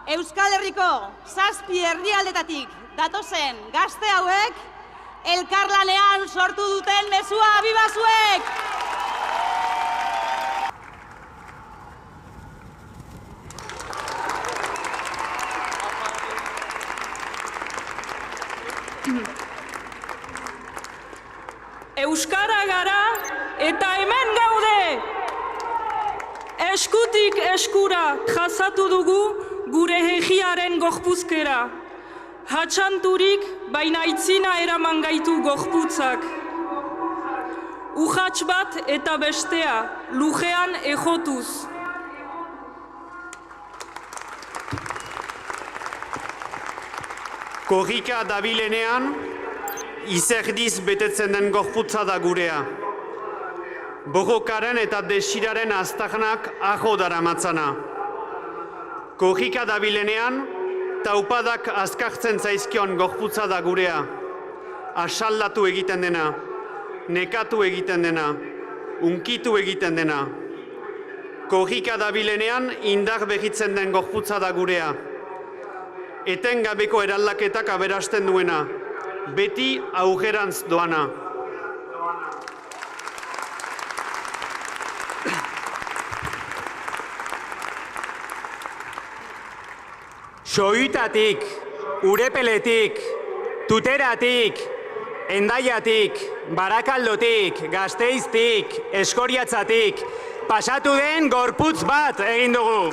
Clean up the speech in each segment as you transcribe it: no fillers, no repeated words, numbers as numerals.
Euskal Herriko 7 herrialdetatik datozen gazte hauek elkarlanean sortu duten mezua biba zuek! Euskara gara eta hemen gaude! Eskutik eskura jasatu dugu gure herriaren gorpuzkera. Hatsanturik baina itzina eraman gaitu gorputzak. Urrats bat eta bestea lujean ejotuz. Korrika dabilenean, izerdiz betetzen den gorputza da gurea. Borrokaren eta desiraren aztarnak aho daramatzana. Korrika dabilenean, taupadak azkartzen zaizkion gorputza da gurea. Asaldatu egiten dena, nekatu egiten dena, unkitu egiten dena. Korrika dabilenean, indar behitzen den gorputza da gurea. Etengabeko eraldaketak aberasten duena, beti aurrerantz doana. Soitatik, Urepeletik, Tuteratik, Endaiatik, Barakaldotik, Gasteiztik, Eskoriatzatik, pasatu den gorputz bat egin dugu.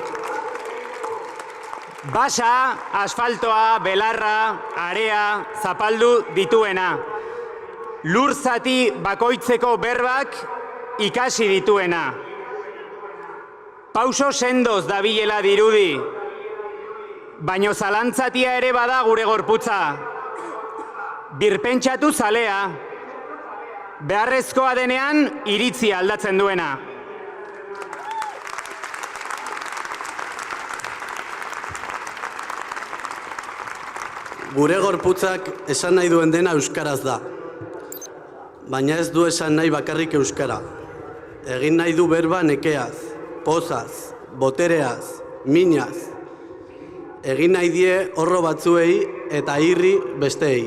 Basa, asfaltoa, belarra, area, zapaldu dituena. Lur zati bakoitzeko berbak ikasi dituena. Pauso sendoz dabilela dirudi, baino zalantzatia ere bada gure gorputza. Birpentsatu zalea, beharrezkoa denean iritzia aldatzen duena. Gure gorputzak esan nahi duen dena euskaraz da. Baina ez du esan nahi bakarrik euskara. Egin nahi du berba nekeaz, pozaz, botereaz, minaz. Egin nahi die horro batzuei eta irri besteei.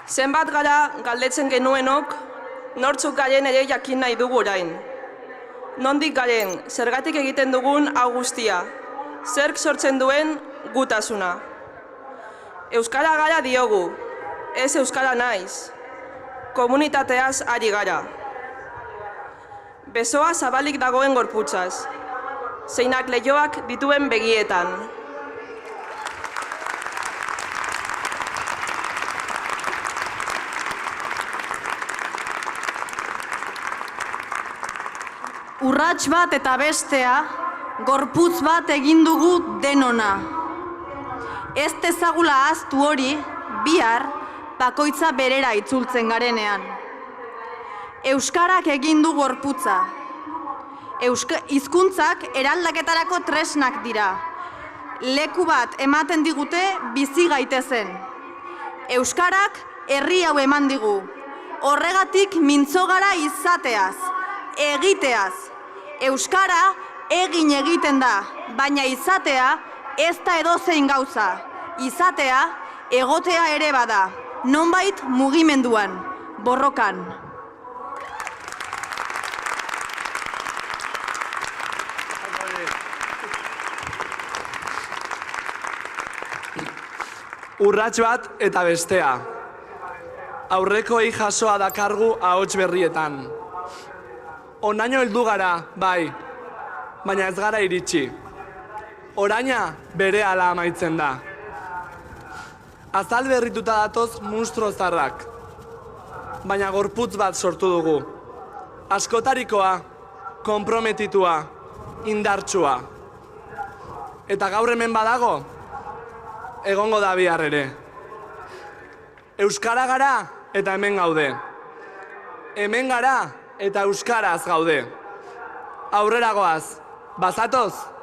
Zenbat gara galdetzen genuenok, nortzuk garen ere jakin nahi dugu orain. Nondik garen, zergatik egiten dugun hau guztia, zerk sortzen duen gutasuna. Euskara gara diogu, ez euskara naiz. Komunitateaz ari gara. Besoa zabalik dagoen gorputzaz, zeinak leihoak dituen begietan. Urrats bat eta bestea, gorputz bat egin dugu denona. Ez dezagula ahaztu hori, bihar, bakoitza berera itzultzen garenean. Euskarak egin du gorputza. Hizkuntzak eraldaketarako tresnak dira. Leku bat ematen digute bizi gaitezen. Euskarak herri hau eman digu. Horregatik mintzo gara izateaz, egiteaz. Euskara egin egiten da, baina izatea ez da edozein gauza. Izatea egotea ere bada, nonbait mugimenduan, borrokan. Urrats bat eta bestea. Aurrekoei jasoa dakargu ahots berrietan. Onaino heldu gara, bai, baina ez gara iritsi. Oraina berehala amaitzen da. Azal berrituta datoz munstro zarrak. Baina gorputz bat sortu dugu. Askotarikoa, konprometitua, indartsua. Eta gaur hemen badago, egongo da bihar ere. Euskara gara eta hemen gaude. Hemen gara eta euskaraz gaude. Aurrera goaz, bazatoz?